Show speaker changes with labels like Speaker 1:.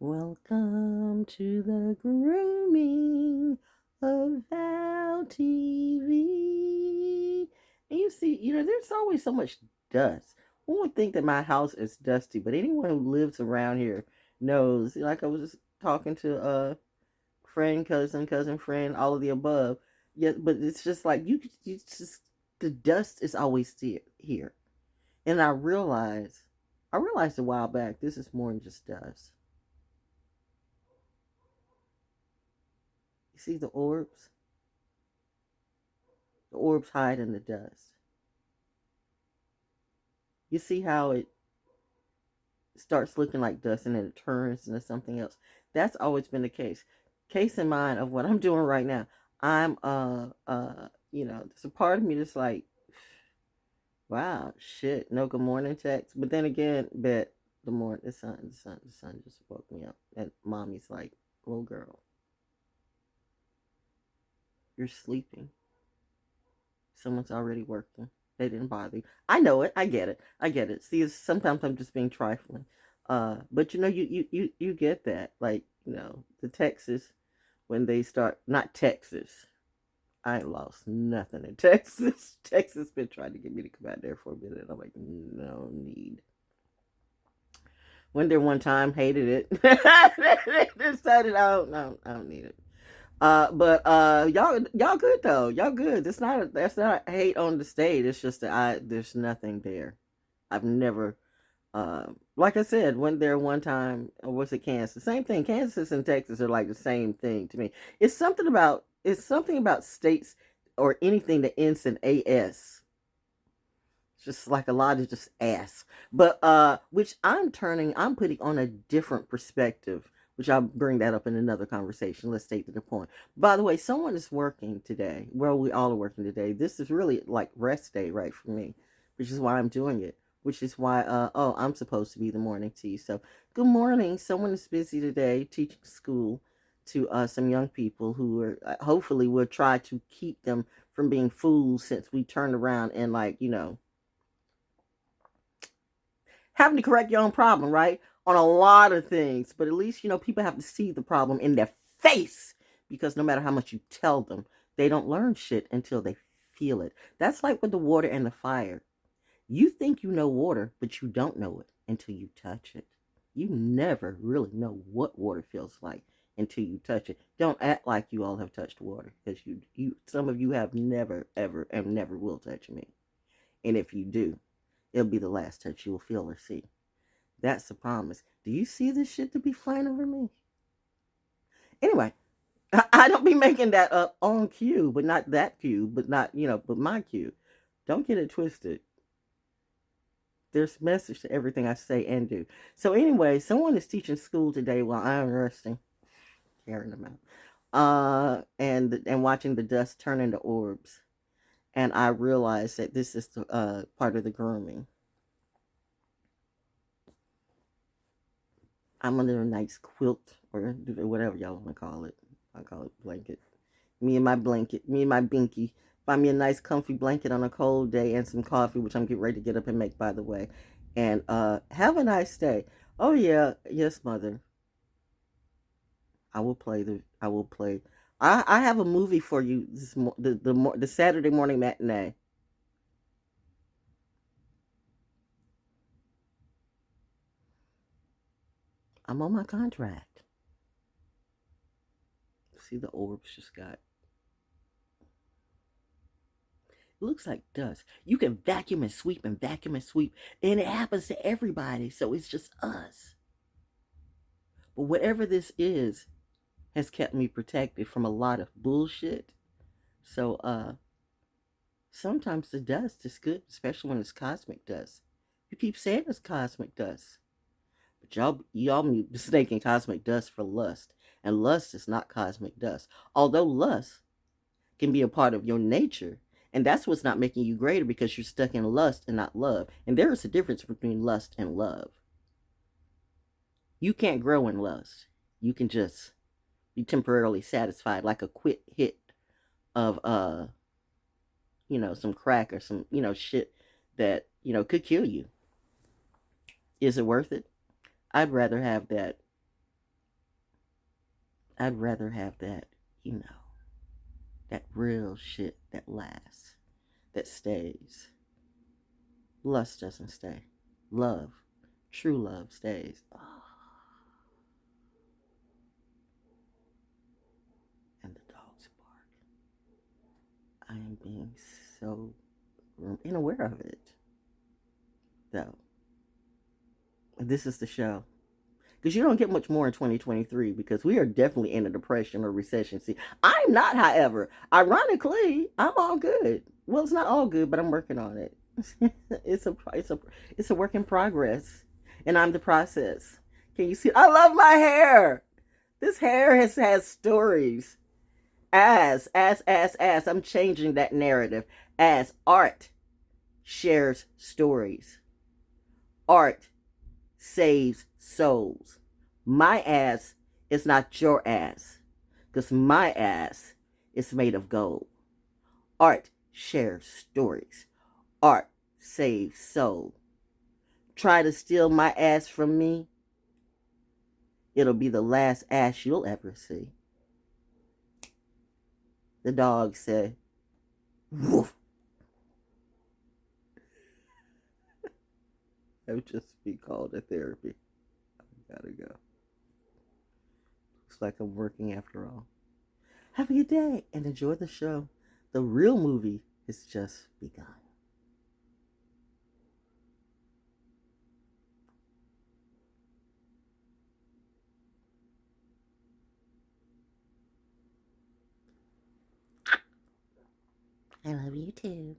Speaker 1: Welcome to the grooming of Val TV. And you see, there's always so much dust. One would think that my house is dusty, but anyone who lives around here knows. Like I was just talking to friend, cousin, friend, all of the above. Yeah, but it's just like you just the dust is always here. And I realized a while back this is more than just dust. You see the orbs? The orbs hide in the dust. You see how it starts looking like dust and then it turns into something else. That's always been the case. Case in mind of what I'm doing right now. I'm there's a part of me that's like, wow, shit, no good morning text. But then again, bet the sun just woke me up. And mommy's like, little girl, you're sleeping. Someone's already working. They didn't bother you. I know it. I get it. I get it. See, sometimes I'm just being trifling. But you get that. Like, the Texas, when they start, not Texas. I ain't lost nothing in Texas. Texas been trying to get me to come out there for a minute. I'm like, no need. Went there one time, hated it. Decided I don't need it. But y'all good though. Y'all good. That's not hate on the state. It's just that there's nothing there. I've never like I said, went there one time. Or was it Kansas? Same thing. Kansas and Texas are like the same thing to me. It's something about states or anything that ends in AS. It's just like a lot of just ass. But which I'm putting on a different perspective, which I'll bring that up in another conversation. Let's stay to the point. By the way, someone is working today. Well, we all are working today. This is really like rest day, right, for me, which is why I'm doing it. Which is why, I'm supposed to be the morning tea. So, good morning. Someone is busy today teaching school to some young people who are hopefully will try to keep them from being fools since we turned around and having to correct your own problem, right? On a lot of things. But at least, people have to see the problem in their face because no matter how much you tell them, they don't learn shit until they feel it. That's like with the water and the fire. You think you know water, but you don't know it until you touch it. You never really know what water feels like until you touch it. Don't act like you all have touched water because some of you have never, ever, and never will touch me. And if you do, it'll be the last touch you will feel or see. That's the promise. Do you see this shit to be flying over me? Anyway, I don't be making that up on cue, but not that cue, but not, but my cue. Don't get it twisted. There's message to everything I say and do. So anyway, someone is teaching school today while I'm resting, carrying them out, and watching the dust turn into orbs. And I realized that this is the, part of the grooming. I'm under a nice quilt or whatever y'all want to call it. I call it blanket. Me and my blanket. Me and my binky. Find me a nice comfy blanket on a cold day and some coffee, which I'm getting ready to get up and make, by the way. And have a nice day. Oh yeah, yes, mother. I will play the. I will play. I have a movie for you. The Saturday morning matinee. I'm on my contract. See the orbs just got. It looks like dust. You can vacuum and sweep, and it happens to everybody. So it's just us. But whatever this is has kept me protected from a lot of bullshit. So sometimes the dust is good, especially when it's cosmic dust. You keep saying it's cosmic dust, but y'all mistaking cosmic dust for lust, and lust is not cosmic dust. Although lust can be a part of your nature, and that's what's not making you greater because you're stuck in lust and not love. And there is a difference between lust and love. You can't grow in lust. You can just be temporarily satisfied, like a quick hit of some crack or some, shit that, could kill you. Is it worth it? I'd rather have that I'd rather have that, you know, that real shit that lasts, that stays. Lust doesn't stay. Love, true love stays. Oh, and the dogs bark. I am being so unaware of it, though. This is the show. Because you don't get much more in 2023 because we are definitely in a depression or recession. See, I'm not, however. Ironically, I'm all good. Well, it's not all good, but I'm working on it. It's a work in progress, and I'm the process. Can you see? I love my hair. This hair has stories. As I'm changing that narrative. As art shares stories. Art saves souls. My ass is not your ass, because my ass is made of gold. Art shares stories. Art saves soul. Try to steal my ass from me, it'll be the last ass you'll ever see. The dog said, woof. That would just be called a therapy. I gotta go. Looks like I'm working after all. Have a good day and enjoy the show. The real movie has just begun. I love you too.